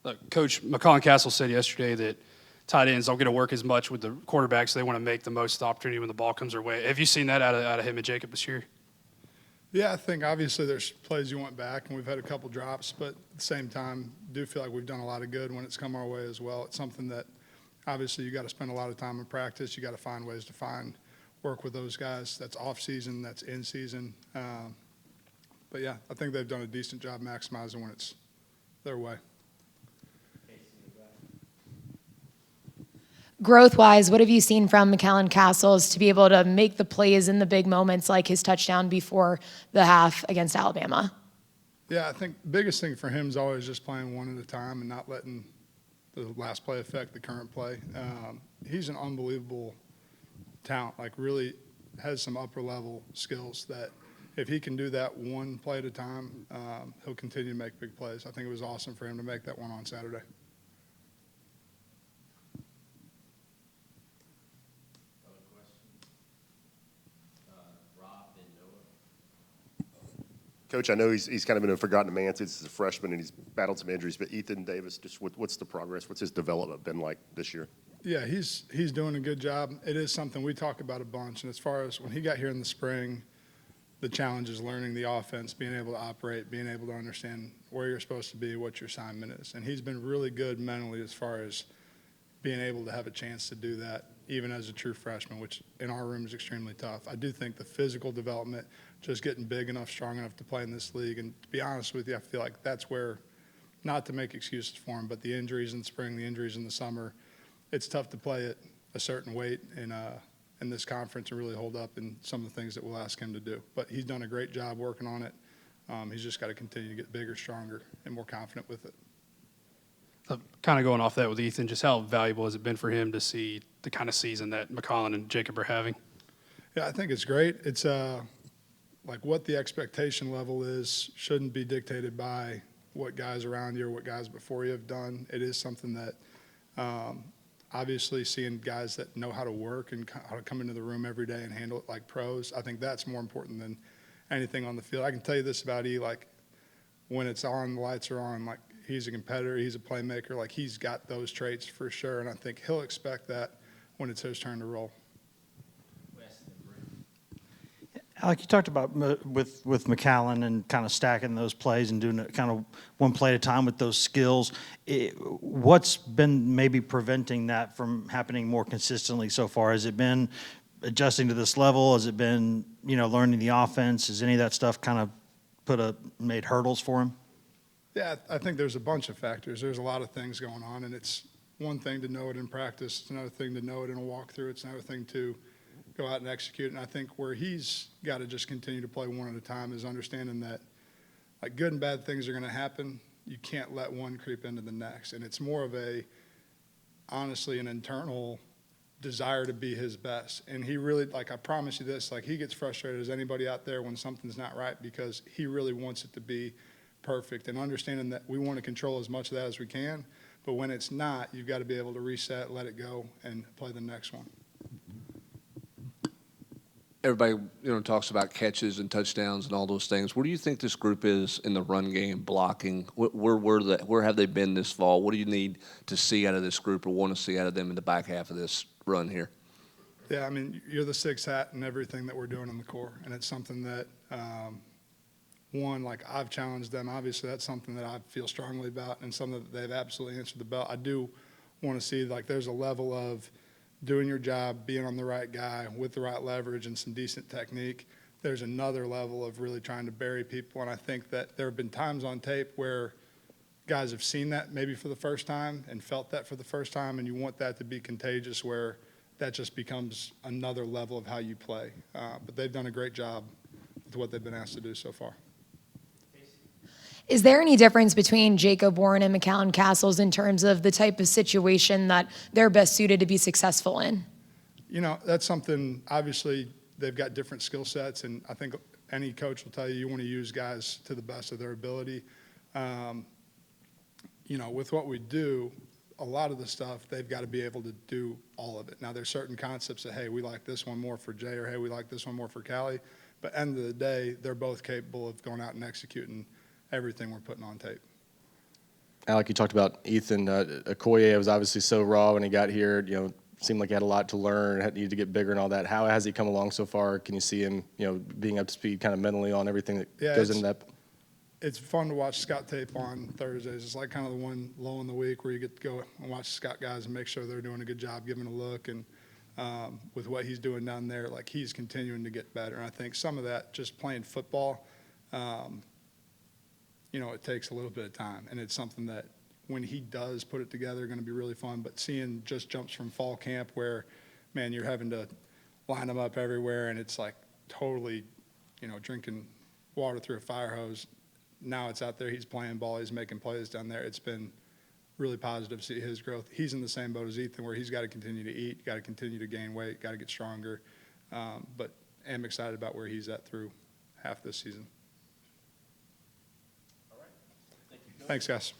Look, Coach McCollum Castle said yesterday that tight ends don't get to work as much with the quarterbacks. So they want to make the most of the opportunity when the ball comes their way. Have you seen that out of him and Jacob this year? Yeah, I think obviously there's plays you want back, and we've had a couple drops, but at the same time, do feel like we've done a lot of good when it's come our way as well. It's something that obviously you got to spend a lot of time in practice. You got to find ways to work with those guys. That's off season, that's in season. But yeah, I think they've done a decent job maximizing when it's their way. Growth-wise, what have you seen from McAllen Castles to be able to make the plays in the big moments like his touchdown before the half against Alabama? Yeah, I think the biggest thing for him is always just playing one at a time and not letting the last play affect the current play. He's an unbelievable talent, like really has some upper-level skills that if he can do that one play at a time, he'll continue to make big plays. I think it was awesome for him to make that one on Saturday. Coach, I know he's kind of been a forgotten man since he's a freshman and he's battled some injuries, but Ethan Davis, just what's the progress? What's his development been like this year? Yeah, he's doing a good job. It is something we talk about a bunch, and as far as when he got here in the spring, the challenge is learning the offense, being able to operate, being able to understand where you're supposed to be, what your assignment is. And he's been really good mentally as far as being able to have a chance to do that, even as a true freshman, which in our room is extremely tough. I do think the physical development, just getting big enough, strong enough to play in this league, and to be honest with you, I feel like that's where, not to make excuses for him, but the injuries in the spring, the injuries in the summer, it's tough to play at a certain weight in this conference and really hold up in some of the things that we'll ask him to do. But he's done a great job working on it. He's just got to continue to get bigger, stronger, and more confident with it. Kind of going off that with Ethan, just how valuable has it been for him to see the kind of season that McCollum and Jacob are having? Yeah, I think it's great. It's like what the expectation level is shouldn't be dictated by what guys around you or what guys before you have done. It is something that obviously seeing guys that know how to work and how to come into the room every day and handle it like pros, I think that's more important than anything on the field. I can tell you this about E, like when it's on, the lights are on, like he's a competitor, he's a playmaker, like he's got those traits for sure, and I think he'll expect that when it's his turn to roll. Alec, you talked about with McAllen and kind of stacking those plays and doing it kind of one play at a time with those skills. What's been maybe preventing that from happening more consistently so far? Has it been adjusting to this level? Has it been, learning the offense? Has any of that stuff kind of made hurdles for him? Yeah, I think there's a bunch of factors. There's a lot of things going on, and it's one thing to know it in practice. It's another thing to know it in a walkthrough. It's another thing to go out and execute. And I think where he's got to just continue to play one at a time is understanding that like good and bad things are going to happen. You can't let one creep into the next. And it's more of honestly, an internal desire to be his best. And he really, like I promise you this, like he gets frustrated as anybody out there when something's not right because he really wants it to be perfect, and understanding that we want to control as much of that as we can. But when it's not, you've got to be able to reset, let it go, and play the next one. Everybody, talks about catches and touchdowns and all those things. Where do you think this group is in the run game, blocking? Where have they been this fall? What do you need to see out of this group or want to see out of them in the back half of this run here? Yeah, I mean, you're the sixth hat in everything that we're doing in the core, and it's something that, like I've challenged them. Obviously, that's something that I feel strongly about and something that they've absolutely answered the bell. I do want to see, like, there's a level of doing your job, being on the right guy with the right leverage and some decent technique. There's another level of really trying to bury people, and I think that there have been times on tape where guys have seen that maybe for the first time and felt that for the first time, and you want that to be contagious where that just becomes another level of how you play. But they've done a great job with what they've been asked to do so far. Is there any difference between Jacob Warren and McAllen Castles in terms of the type of situation that they're best suited to be successful in? That's something, obviously, they've got different skill sets, and I think any coach will tell you want to use guys to the best of their ability. With what we do, a lot of the stuff, they've got to be able to do all of it. Now, there's certain concepts that, hey, we like this one more for Jay, or hey, we like this one more for Callie, but at the end of the day, they're both capable of going out and executing everything we're putting on tape. Alec, you talked about Ethan. Okoye was obviously so raw when he got here. Seemed like he had a lot to learn, needed to get bigger and all that. How has he come along so far? Can you see him, being up to speed kind of mentally on everything that goes into that? It's fun to watch Scott tape on Thursdays. It's like kind of the one low in the week where you get to go and watch Scott guys and make sure they're doing a good job, giving a look. And with what he's doing down there, like he's continuing to get better. And I think some of that just playing football, it takes a little bit of time. And it's something that when he does put it together, going to be really fun. But seeing just jumps from fall camp where, man, you're having to line them up everywhere and it's like totally, drinking water through a fire hose. Now it's out there, he's playing ball, he's making plays down there. It's been really positive to see his growth. He's in the same boat as Ethan where he's got to continue to eat, got to continue to gain weight, got to get stronger. But I'm excited about where he's at through half this season. All right. Thank you. Thanks, guys.